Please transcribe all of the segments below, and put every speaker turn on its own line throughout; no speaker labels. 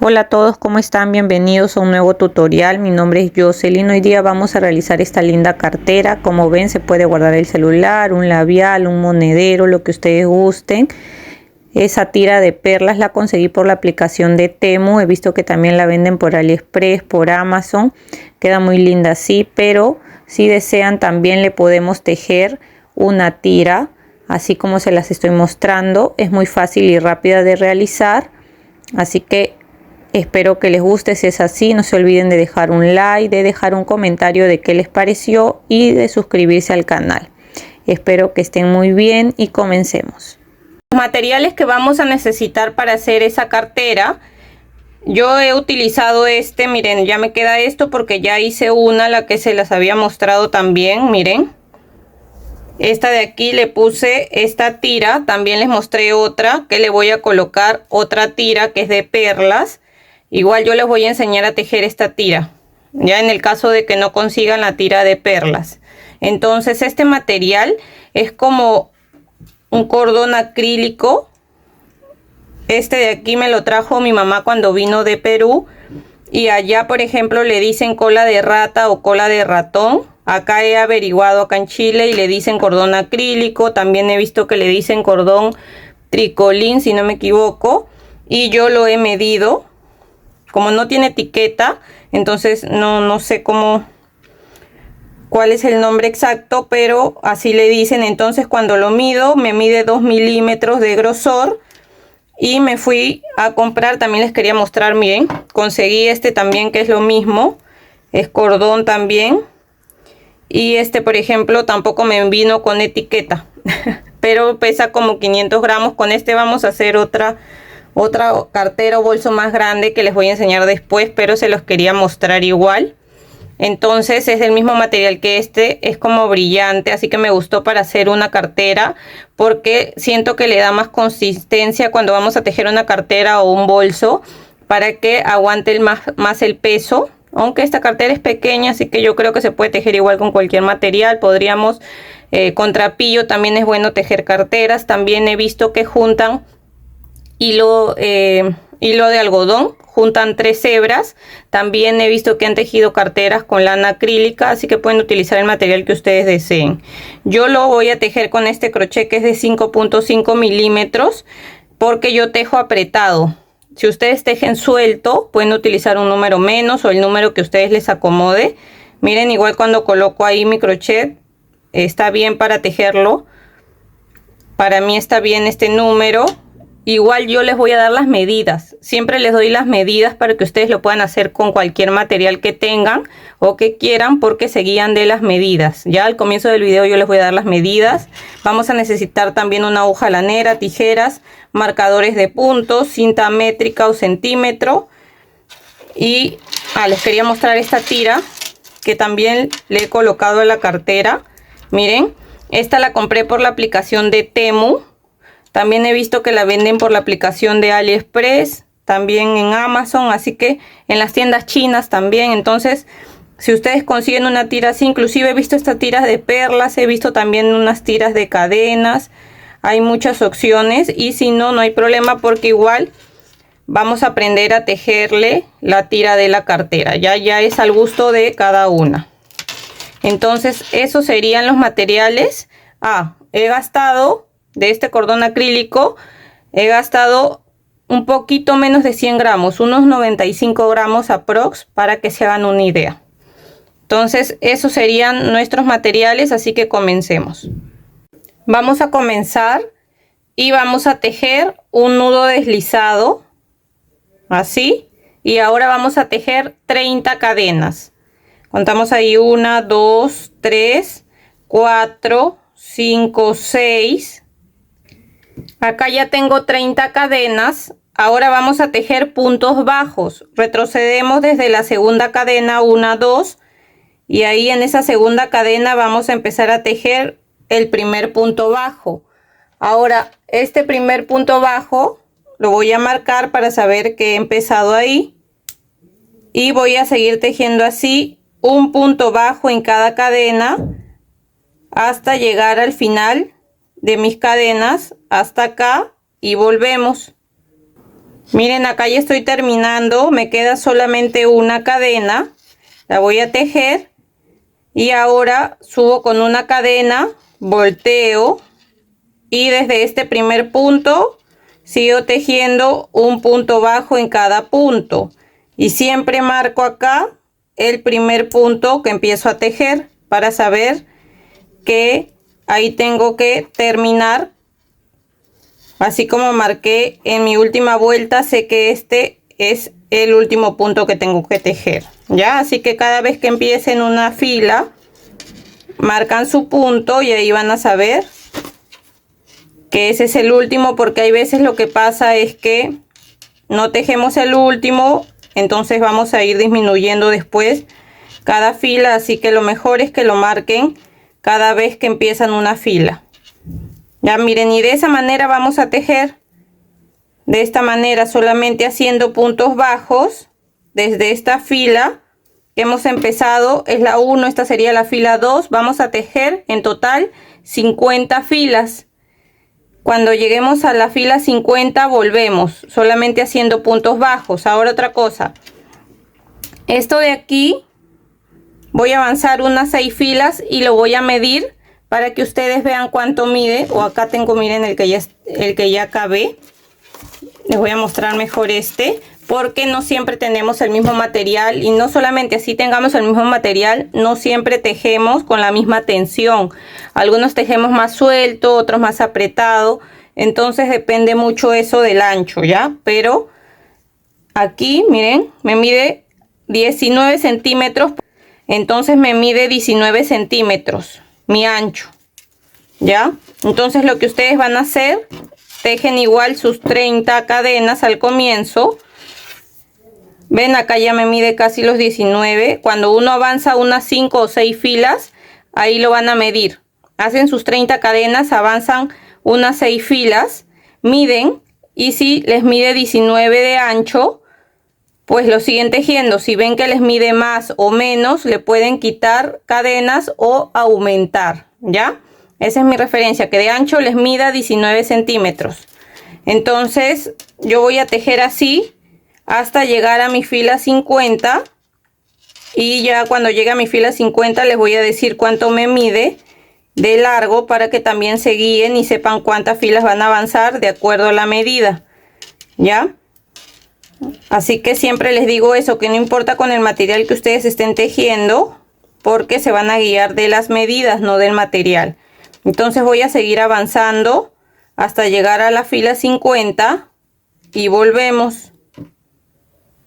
Hola a todos, ¿cómo están? Bienvenidos a un nuevo tutorial. Mi nombre es Jocelyn. Hoy día vamos a realizar esta linda cartera. Como ven, se puede guardar el celular, un labial, un monedero, lo que ustedes gusten. Esa tira de perlas la conseguí por la aplicación de Temu. He visto que también la venden por AliExpress, por Amazon. Queda muy linda así, pero si desean también le podemos tejer una tira, así como se las estoy mostrando. Es muy fácil y rápida de realizar, así que espero que les guste. Si es así, no se olviden de dejar un like, de dejar un comentario de qué les pareció y de suscribirse al canal. Espero que estén muy bien y comencemos. Los materiales que vamos a necesitar para hacer esa cartera, yo he utilizado miren, ya me queda esto porque ya hice una, la que se las había mostrado también, miren. Esta de aquí le puse esta tira, también les mostré otra que le voy a colocar otra tira que es de perlas. Igual yo les voy a enseñar a tejer esta tira, ya en el caso de que no consigan la tira de perlas. Entonces este material es como un cordón acrílico. Este de aquí me lo trajo mi mamá cuando vino de Perú. Y allá, por ejemplo, le dicen cola de rata o cola de ratón. Acá he averiguado acá en Chile y le dicen cordón acrílico. También he visto que le dicen cordón tricolín, si no me equivoco. Y yo lo he medido. Como no tiene etiqueta, entonces no sé cuál es el nombre exacto, pero así le dicen. Entonces cuando lo mido, me mide 2 milímetros de grosor. Y me fui a comprar, también les quería mostrar, miren, conseguí este también que es lo mismo, es cordón también. Y por ejemplo, tampoco me vino con etiqueta, pero pesa como 500 gramos. Con este vamos a hacer otra cartera o bolso más grande que les voy a enseñar después, pero se los quería mostrar igual. Entonces es del mismo material que es como brillante, así que me gustó para hacer una cartera porque siento que le da más consistencia cuando vamos a tejer una cartera o un bolso, para que aguante más el peso. Aunque esta cartera es pequeña, así que yo creo que se puede tejer igual con cualquier material. Podríamos con trapillo, también es bueno tejer carteras. También he visto que juntan hilo de algodón, juntan 3 hebras. También he visto que han tejido carteras con lana acrílica, así que pueden utilizar el material que ustedes deseen. Yo lo voy a tejer con este crochet que es de 5.5 milímetros porque yo tejo apretado. Si ustedes tejen suelto, pueden utilizar un número menos o el número que ustedes les acomode. Miren, igual cuando coloco ahí mi crochet, está bien para tejerlo. Para mí está bien este número. Igual yo les voy a dar las medidas. Siempre les doy las medidas para que ustedes lo puedan hacer con cualquier material que tengan o que quieran, porque se guían de las medidas. Ya al comienzo del video yo les voy a dar las medidas. Vamos a necesitar también una aguja lanera, tijeras, marcadores de puntos, cinta métrica o centímetro. Y les quería mostrar esta tira que también le he colocado a la cartera. Miren, esta la compré por la aplicación de Temu. También he visto que la venden por la aplicación de AliExpress, también en Amazon, así que en las tiendas chinas también. Entonces, si ustedes consiguen una tira así, inclusive he visto estas tiras de perlas, he visto también unas tiras de cadenas. Hay muchas opciones y si no, no hay problema, porque igual vamos a aprender a tejerle la tira de la cartera. Ya es al gusto de cada una. Entonces, esos serían los materiales. He gastado de este cordón acrílico, he gastado un poquito menos de 100 gramos, unos 95 gramos aprox, para que se hagan una idea. Entonces esos serían nuestros materiales, así que comencemos. Vamos a comenzar y vamos a tejer un nudo deslizado, así, y ahora vamos a tejer 30 cadenas. Contamos ahí 1, 2, 3, 4, 5, 6. Acá ya tengo 30 cadenas. Ahora vamos a tejer puntos bajos. Retrocedemos desde la segunda cadena, 1, 2. Y ahí en esa segunda cadena vamos a empezar a tejer el primer punto bajo. Ahora este primer punto bajo lo voy a marcar para saber que he empezado ahí. Y voy a seguir tejiendo así un punto bajo en cada cadena hasta llegar al final de mis cadenas, hasta acá, y volvemos. Miren, acá ya estoy terminando, me queda solamente una cadena, la voy a tejer y ahora subo con una cadena, volteo y desde este primer punto sigo tejiendo un punto bajo en cada punto y siempre marco acá el primer punto que empiezo a tejer para saber que ahí tengo que terminar. Así como marqué en mi última vuelta, sé que este es el último punto que tengo que tejer, ¿ya? Así que cada vez que empiecen una fila, marcan su punto y ahí van a saber que ese es el último, porque hay veces lo que pasa es que no tejemos el último, entonces vamos a ir disminuyendo después cada fila, así que lo mejor es que lo marquen cada vez que empiezan una fila. Ya miren, y de esa manera vamos a tejer, de esta manera, solamente haciendo puntos bajos desde esta fila que hemos empezado, es la 1, esta sería la fila 2, vamos a tejer en total 50 filas. Cuando lleguemos a la fila 50 volvemos, solamente haciendo puntos bajos. Ahora otra cosa, esto de aquí voy a avanzar unas 6 filas y lo voy a medir para que ustedes vean cuánto mide. O acá tengo, miren, el que ya acabé. Les voy a mostrar mejor este, porque no siempre tenemos el mismo material, y no solamente así tengamos el mismo material, no siempre tejemos con la misma tensión. Algunos tejemos más suelto, otros más apretado, entonces depende mucho eso del ancho, ¿ya? Pero aquí, miren, me mide 19 centímetros, entonces me mide 19 centímetros mi ancho, ¿ya? Entonces lo que ustedes van a hacer, tejen igual sus 30 cadenas al comienzo. Ven, acá ya me mide casi los 19. Cuando uno avanza unas 5 o 6 filas, ahí lo van a medir. Hacen sus 30 cadenas, avanzan unas 6 filas, miden, y si les mide 19 de ancho, pues lo siguen tejiendo. Si ven que les mide más o menos, le pueden quitar cadenas o aumentar, ¿ya? Esa es mi referencia, que de ancho les mida 19 centímetros. Entonces yo voy a tejer así hasta llegar a mi fila 50. Y ya cuando llegue a mi fila 50 les voy a decir cuánto me mide de largo, para que también se guíen y sepan cuántas filas van a avanzar de acuerdo a la medida, ¿ya? Así que siempre les digo eso, que no importa con el material que ustedes estén tejiendo, porque se van a guiar de las medidas, no del material. Entonces voy a seguir avanzando hasta llegar a la fila 50 y volvemos.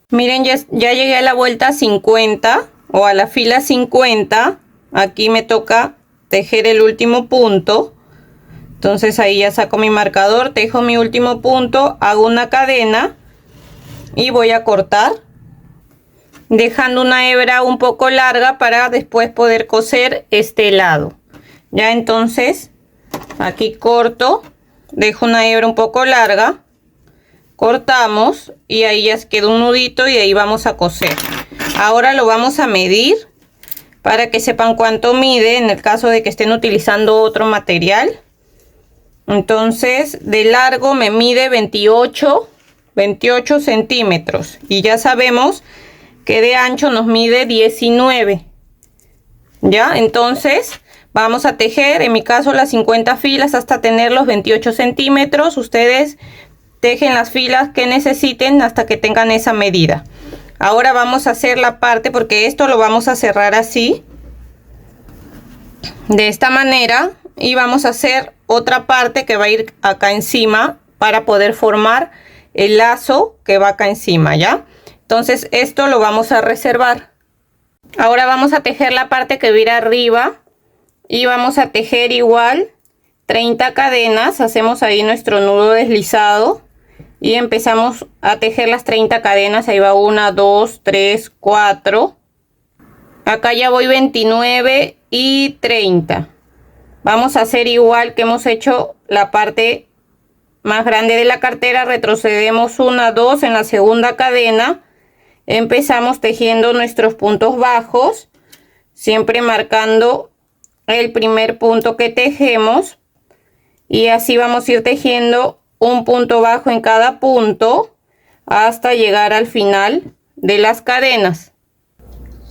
Miren, ya llegué a la vuelta 50 o a la fila 50. Aquí me toca tejer el último punto. Entonces ahí ya saco mi marcador, tejo mi último punto, hago una cadena y voy a cortar, dejando una hebra un poco larga para después poder coser este lado. Ya, entonces aquí corto, dejo una hebra un poco larga, cortamos y ahí ya queda un nudito y ahí vamos a coser. Ahora lo vamos a medir para que sepan cuánto mide en el caso de que estén utilizando otro material. Entonces de largo me mide 28 centímetros, y ya sabemos que de ancho nos mide 19. Ya, entonces vamos a tejer, en mi caso las 50 filas hasta tener los 28 centímetros. Ustedes tejen las filas que necesiten hasta que tengan esa medida. Ahora vamos a hacer la parte, porque esto lo vamos a cerrar así, de esta manera, y vamos a hacer otra parte que va a ir acá encima para poder formar el lazo que va acá encima, ¿ya? Entonces esto lo vamos a reservar. Ahora vamos a tejer la parte que va a ir arriba y vamos a tejer igual 30 cadenas. Hacemos ahí nuestro nudo deslizado y empezamos a tejer las 30 cadenas. Ahí va 1, 2, 3, 4. Acá ya voy 29 y 30. Vamos a hacer igual que hemos hecho la parte más grande de la cartera. Retrocedemos 1, 2 en la segunda cadena. Empezamos tejiendo nuestros puntos bajos, siempre marcando el primer punto que tejemos, y así vamos a ir tejiendo un punto bajo en cada punto hasta llegar al final de las cadenas.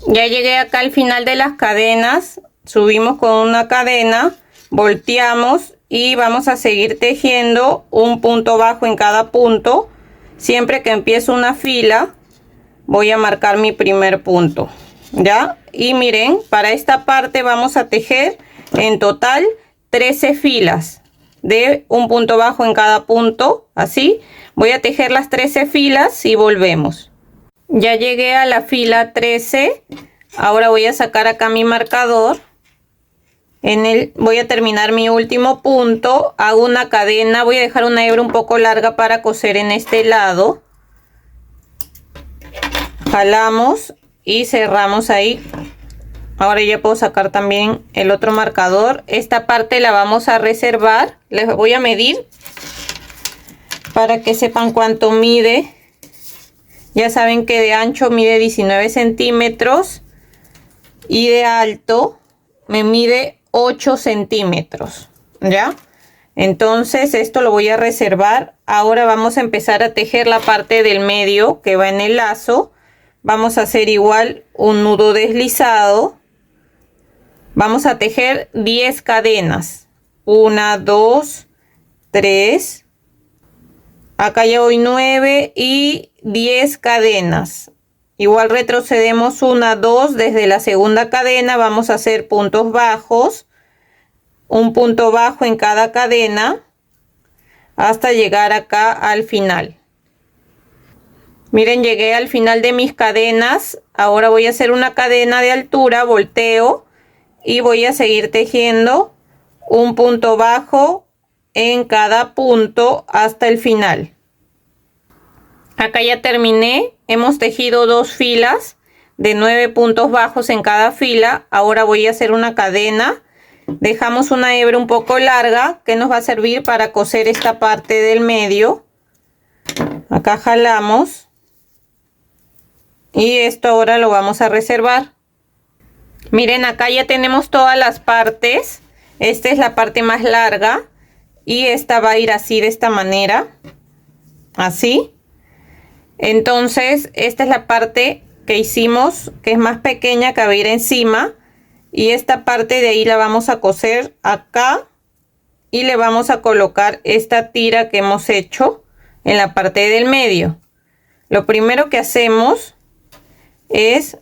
Ya llegué acá al final de las cadenas, subimos con una cadena, volteamos y vamos a seguir tejiendo un punto bajo en cada punto. Siempre que empiezo una fila voy a marcar mi primer punto, ¿ya? Y miren, para esta parte vamos a tejer en total 13 filas de un punto bajo en cada punto. Así voy a tejer las 13 filas y volvemos. Ya llegué a la fila 13. Ahora voy a sacar acá mi marcador. Voy a terminar mi último punto. Hago una cadena. Voy a dejar una hebra un poco larga para coser en este lado. Jalamos y cerramos ahí. Ahora ya puedo sacar también el otro marcador. Esta parte la vamos a reservar. Les voy a medir para que sepan cuánto mide. Ya saben que de ancho mide 19 centímetros y de alto me mide 8 centímetros, ¿ya? Entonces esto lo voy a reservar. Ahora vamos a empezar a tejer la parte del medio que va en el lazo. Vamos a hacer igual un nudo deslizado. Vamos a tejer 10 cadenas. 1, 2, 3. Acá ya voy 9 y 10 cadenas. Igual retrocedemos 1, 2 desde la segunda cadena. Vamos a hacer puntos bajos. Un punto bajo en cada cadena hasta llegar acá al final. Miren, llegué al final de mis cadenas. Ahora voy a hacer una cadena de altura, volteo y voy a seguir tejiendo un punto bajo en cada punto hasta el final. Acá ya terminé. Hemos tejido 2 filas de 9 puntos bajos en cada fila. Ahora voy a hacer una cadena. Dejamos una hebra un poco larga que nos va a servir para coser esta parte del medio. Acá jalamos y esto ahora lo vamos a reservar. Miren, acá ya tenemos todas las partes. Esta es la parte más larga y esta va a ir así, de esta manera, así. Entonces esta es la parte que hicimos, que es más pequeña, que va a ir encima, y esta parte de ahí la vamos a coser acá y le vamos a colocar esta tira que hemos hecho en la parte del medio. Lo primero que hacemos es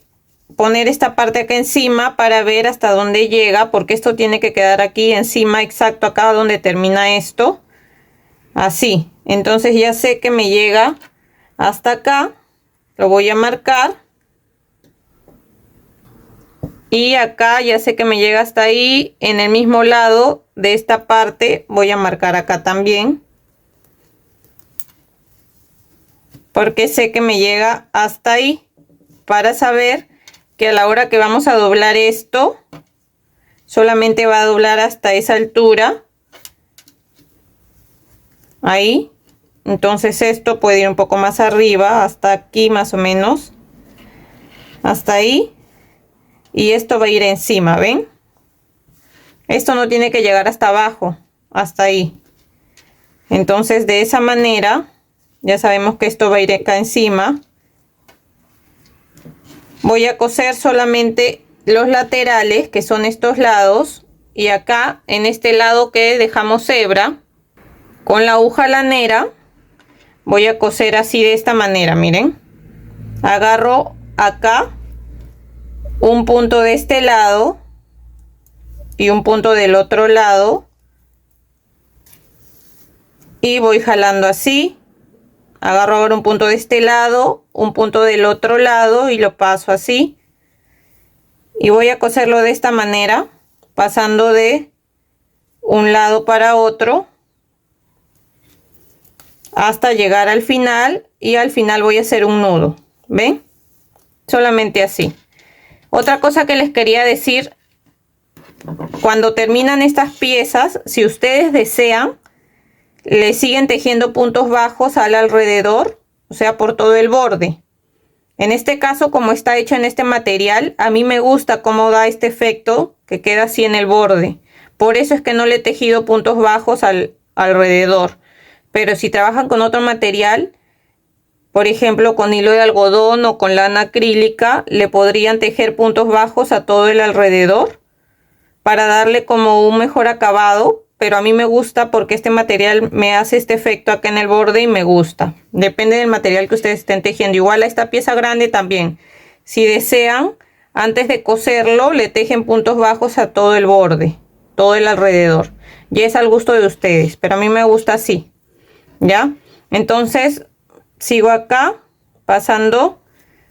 poner esta parte acá encima para ver hasta dónde llega, porque esto tiene que quedar aquí encima, exacto acá donde termina esto, así. Entonces ya sé que me llega hasta acá, lo voy a marcar, y acá ya sé que me llega hasta ahí. En el mismo lado de esta parte voy a marcar acá también, porque sé que me llega hasta ahí, para saber que a la hora que vamos a doblar esto solamente va a doblar hasta esa altura, ahí. Entonces esto puede ir un poco más arriba, hasta aquí más o menos, hasta ahí, y esto va a ir encima, ¿ven? Esto no tiene que llegar hasta abajo, hasta ahí. Entonces de esa manera ya sabemos que esto va a ir acá encima. Voy a coser solamente los laterales, que son estos lados, y acá en este lado que dejamos hebra, con la aguja lanera voy a coser así, de esta manera. Miren, agarro acá un punto de este lado y un punto del otro lado y voy jalando así. Agarro ahora un punto de este lado, un punto del otro lado y lo paso así, y voy a coserlo de esta manera, pasando de un lado para otro hasta llegar al final, y al final voy a hacer un nudo. ¿Ven? Solamente así. Otra cosa que les quería decir: cuando terminan estas piezas, si ustedes desean, le siguen tejiendo puntos bajos al alrededor, o sea, por todo el borde. En este caso, como está hecho en este material, a mí me gusta cómo da este efecto, que queda así en el borde. Por eso es que no le he tejido puntos bajos alrededor. Pero si trabajan con otro material, por ejemplo con hilo de algodón o con lana acrílica, le podrían tejer puntos bajos a todo el alrededor para darle como un mejor acabado. Pero a mí me gusta porque este material me hace este efecto acá en el borde y me gusta. Depende del material que ustedes estén tejiendo. Igual a esta pieza grande también, si desean, antes de coserlo le tejen puntos bajos a todo el borde, todo el alrededor. Ya es al gusto de ustedes, pero a mí me gusta así. ¿Ya? Entonces sigo acá pasando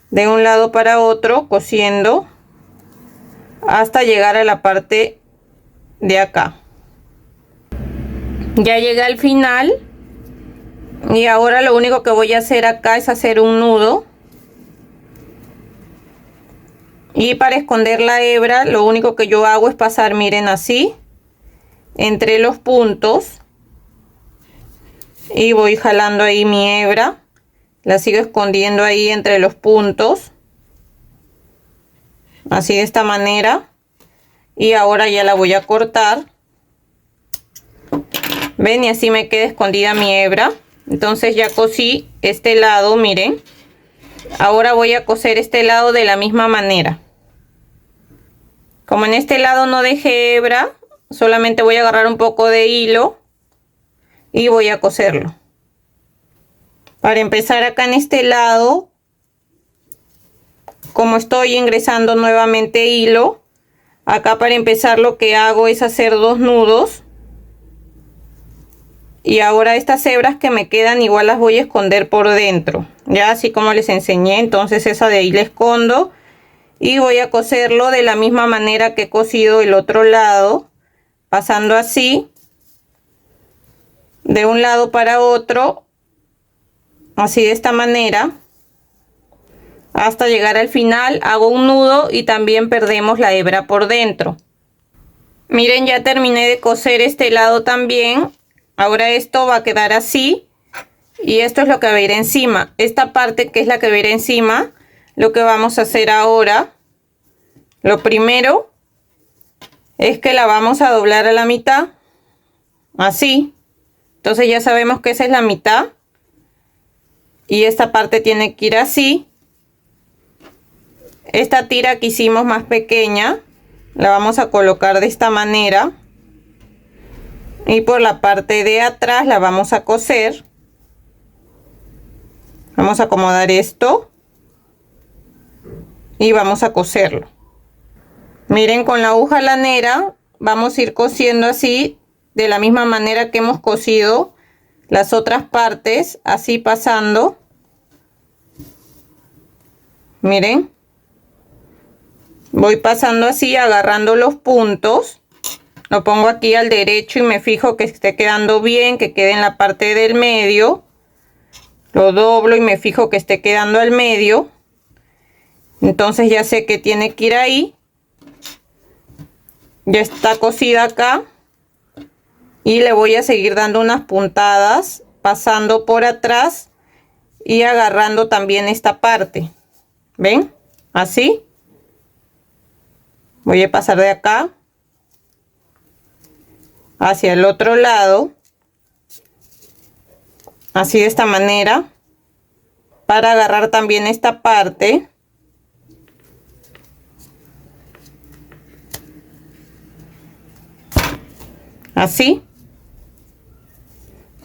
de un lado para otro, cosiendo hasta llegar a la parte de acá. Ya llegué al final y ahora lo único que voy a hacer acá es hacer un nudo. Y para esconder la hebra lo único que yo hago es pasar, miren, así entre los puntos y voy jalando ahí mi hebra, la sigo escondiendo ahí entre los puntos, así de esta manera. Y ahora ya la voy a cortar, ven, y así me queda escondida mi hebra. Entonces ya cosí este lado, miren. Ahora voy a coser este lado de la misma manera. Como en este lado no dejé hebra, solamente voy a agarrar un poco de hilo y voy a coserlo. Para empezar acá en este lado, como estoy ingresando nuevamente hilo, acá para empezar lo que hago es hacer 2 nudos. Y ahora estas hebras que me quedan igual las voy a esconder por dentro, ya así como les enseñé. Entonces esa de ahí la escondo y voy a coserlo de la misma manera que he cosido el otro lado, pasando así de un lado para otro, así de esta manera, hasta llegar al final. Hago un nudo y también perdemos la hebra por dentro. Miren, ya terminé de coser este lado también. Ahora esto va a quedar así y esto es lo que va a ir encima. Esta parte que es la que va a ir encima, lo que vamos a hacer ahora, lo primero es que la vamos a doblar a la mitad, así. Entonces ya sabemos que esa es la mitad y esta parte tiene que ir así. Esta tira que hicimos más pequeña la vamos a colocar de esta manera y por la parte de atrás la vamos a coser. Vamos a acomodar esto y vamos a coserlo. Miren, con la aguja lanera vamos a ir cosiendo así de la misma manera que hemos cosido las otras partes, así pasando. Miren, voy pasando así, agarrando los puntos, lo pongo aquí al derecho y me fijo que esté quedando bien, que quede en la parte del medio. Lo doblo y me fijo que esté quedando al medio. Entonces ya sé que tiene que ir ahí. Ya está cosida acá y le voy a seguir dando unas puntadas pasando por atrás y agarrando también esta parte. ¿Ven? Así voy a pasar de acá hacia el otro lado, así de esta manera, para agarrar también esta parte. Así.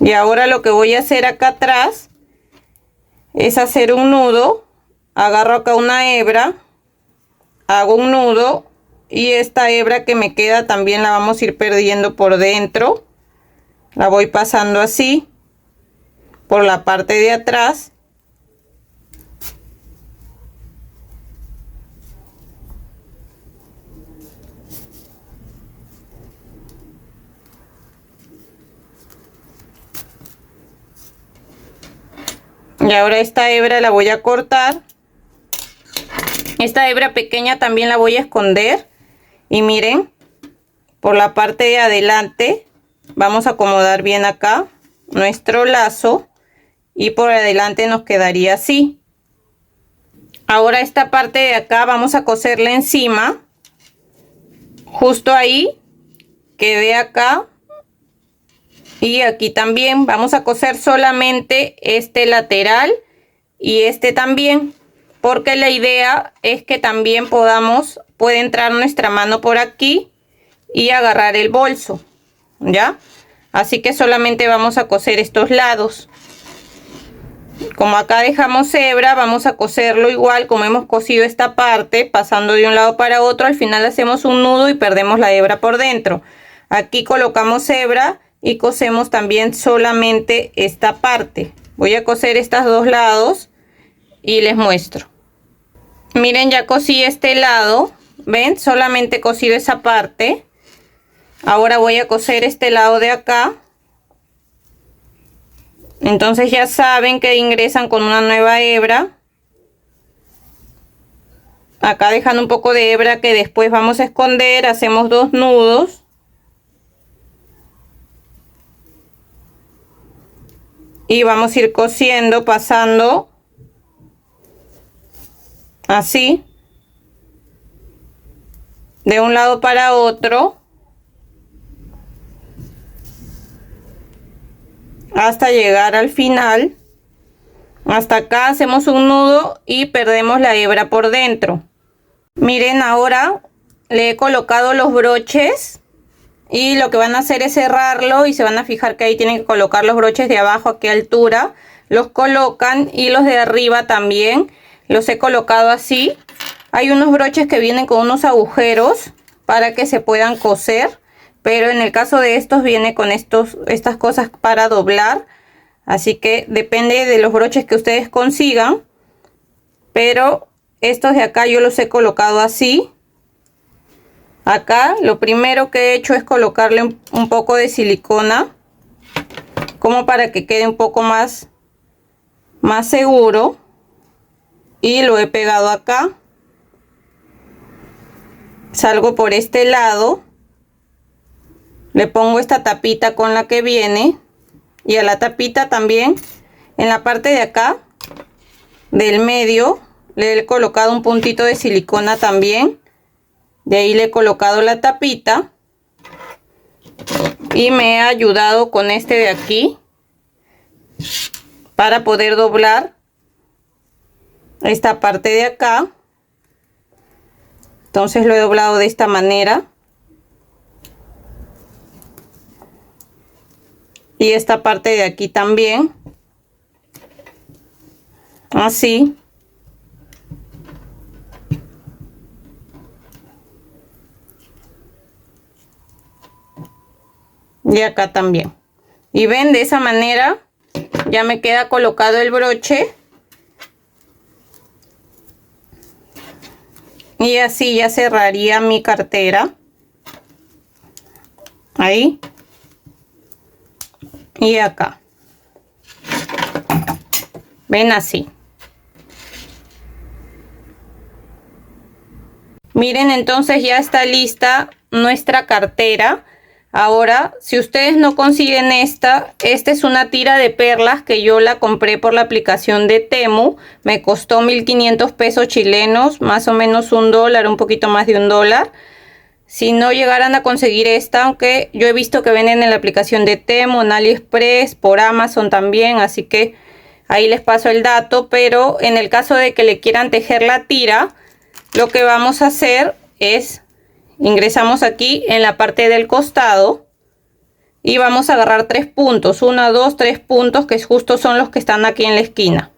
Y ahora lo que voy a hacer acá atrás es hacer un nudo. Agarro acá una hebra, hago un nudo y esta hebra que me queda también la vamos a ir perdiendo por dentro. La voy pasando así por la parte de atrás. Y ahora esta hebra la voy a cortar. Esta hebra pequeña también la voy a esconder. Y miren, por la parte de adelante vamos a acomodar bien acá nuestro lazo. Y por adelante nos quedaría así. Ahora esta parte de acá vamos a coserla encima. Justo ahí, quede acá. Y aquí también vamos a coser solamente este lateral y este también, porque la idea es que también puede entrar nuestra mano por aquí y agarrar el bolso, ¿ya? Así que solamente vamos a coser estos lados. Como acá dejamos hebra, vamos a coserlo igual como hemos cosido esta parte, pasando de un lado para otro. Al final hacemos un nudo y perdemos la hebra por dentro. Aquí colocamos hebra y cosemos también solamente esta parte. Voy a coser estos dos lados y les muestro. Miren, ya cosí este lado, ¿ven? Solamente he cosido esa parte. Ahora voy a coser este lado de acá. Entonces ya saben que ingresan con una nueva hebra. Acá dejando un poco de hebra que después vamos a esconder, hacemos dos nudos. Y vamos a ir cosiendo, pasando así, de un lado para otro, hasta llegar al final. Hasta acá hacemos un nudo y perdemos la hebra por dentro. Miren, ahora le he colocado los broches y lo que van a hacer es cerrarlo y se van a fijar que ahí tienen que colocar los broches de abajo a qué altura. Los colocan y los de arriba también los he colocado así. Hay unos broches que vienen con unos agujeros para que se puedan coser, pero en el caso de estos viene con estas cosas para doblar. Así que depende de los broches que ustedes consigan, pero estos de acá yo los he colocado así. Acá lo primero que he hecho es colocarle un poco de silicona, como para que quede un poco más seguro, y lo he pegado acá. Salgo por este lado, le pongo esta tapita con la que viene, y a la tapita también en la parte de acá del medio le he colocado un puntito de silicona también. De ahí le he colocado la tapita y me he ayudado con este de aquí para poder doblar esta parte de acá. Entonces lo he doblado de esta manera. Y esta parte de aquí también. Así. Y acá también. Y ven, de esa manera ya me queda colocado el broche. Y así ya cerraría mi cartera. Ahí. Y acá. Ven, así. Miren, entonces ya está lista nuestra cartera. Ahora, si ustedes no consiguen esta es una tira de perlas que yo la compré por la aplicación de Temu. Me costó 1.500 pesos chilenos, más o menos $1, un poquito más de $1. Si no llegaran a conseguir esta, aunque yo he visto que venden en la aplicación de Temu, en AliExpress, por Amazon también, así que ahí les paso el dato. Pero en el caso de que le quieran tejer la tira, lo que vamos a hacer es ingresamos aquí en la parte del costado y vamos a agarrar 3 puntos, 1, 2, 3 puntos, que justo son los que están aquí en la esquina.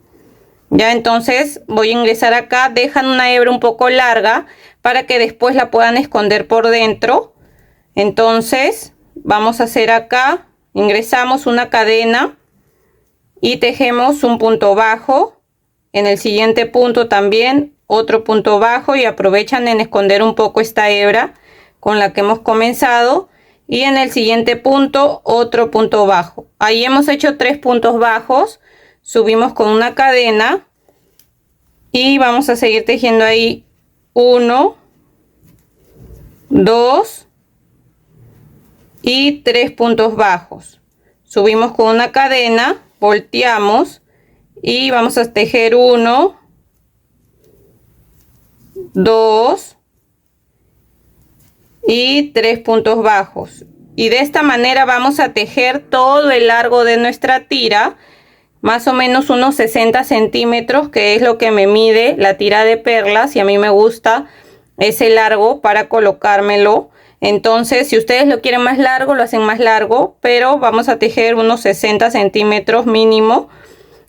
Ya, entonces voy a ingresar acá. Dejan una hebra un poco larga para que después la puedan esconder por dentro. Entonces vamos a hacer acá, ingresamos una cadena y tejemos un punto bajo. En el siguiente punto también otro punto bajo, y aprovechan en esconder un poco esta hebra con la que hemos comenzado. Y en el siguiente punto otro punto bajo. Ahí hemos hecho 3 puntos bajos. Subimos con una cadena y vamos a seguir tejiendo ahí 1, 2 y 3 puntos bajos. Subimos con una cadena, volteamos y vamos a tejer 1, 2 y 3 puntos bajos. Y de esta manera vamos a tejer todo el largo de nuestra tira, más o menos unos 60 centímetros, que es lo que me mide la tira de perlas, y a mí me gusta ese largo para colocármelo. Entonces, si ustedes lo quieren más largo, lo hacen más largo, pero vamos a tejer unos 60 centímetros mínimo.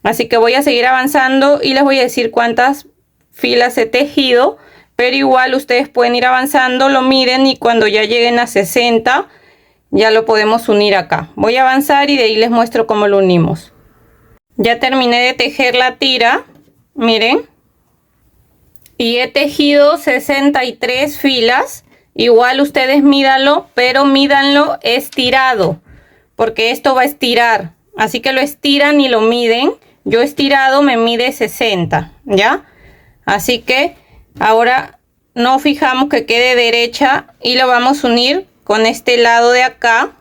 Así que voy a seguir avanzando y les voy a decir cuántas filas he tejido, pero igual ustedes pueden ir avanzando, lo miden y cuando ya lleguen a 60 ya lo podemos unir acá. Voy a avanzar y de ahí les muestro cómo lo unimos. Ya terminé de tejer la tira, miren, y he tejido 63 filas. Igual ustedes mídanlo, pero mídanlo estirado, porque esto va a estirar, así que lo estiran y lo miden. Yo estirado me mide 60, ¿ya? Así que ahora nos fijamos que quede derecha y lo vamos a unir con este lado de acá,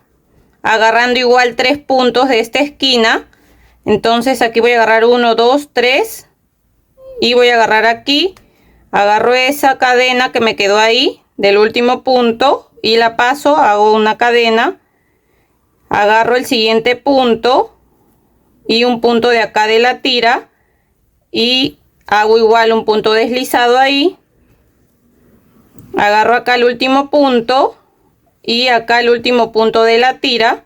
agarrando igual 3 puntos de esta esquina. Entonces aquí voy a agarrar 1, 2, 3 y voy a agarrar aquí, agarro esa cadena que me quedó ahí del último punto y la paso, hago una cadena, agarro el siguiente punto y un punto de acá de la tira y hago igual un punto deslizado ahí, agarro acá el último punto y acá el último punto de la tira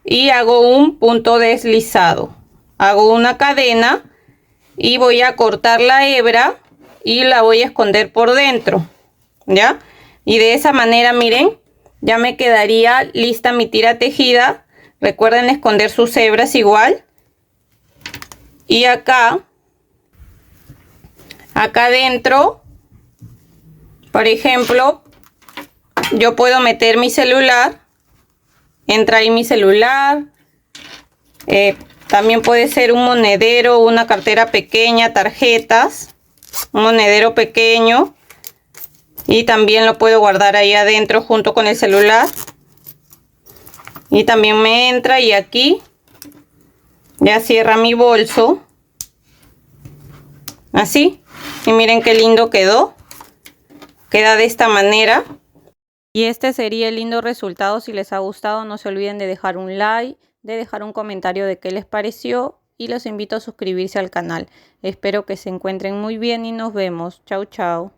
y hago un punto deslizado, hago una cadena y voy a cortar la hebra y la voy a esconder por dentro, ¿ya? Y de esa manera, miren, ya me quedaría lista mi tira tejida. Recuerden esconder sus hebras igual. Y acá dentro, por ejemplo, yo puedo meter mi celular. Entra ahí mi celular. También puede ser un monedero, una cartera pequeña, tarjetas. Un monedero pequeño. Y también lo puedo guardar ahí adentro junto con el celular. Y también me entra y aquí ya cierra mi bolso. Así. Y miren qué lindo quedó. Queda de esta manera. Y este sería el lindo resultado. Si les ha gustado, no se olviden de dejar un like, de dejar un comentario de qué les pareció. Y los invito a suscribirse al canal. Espero que se encuentren muy bien y nos vemos. Chau, chau.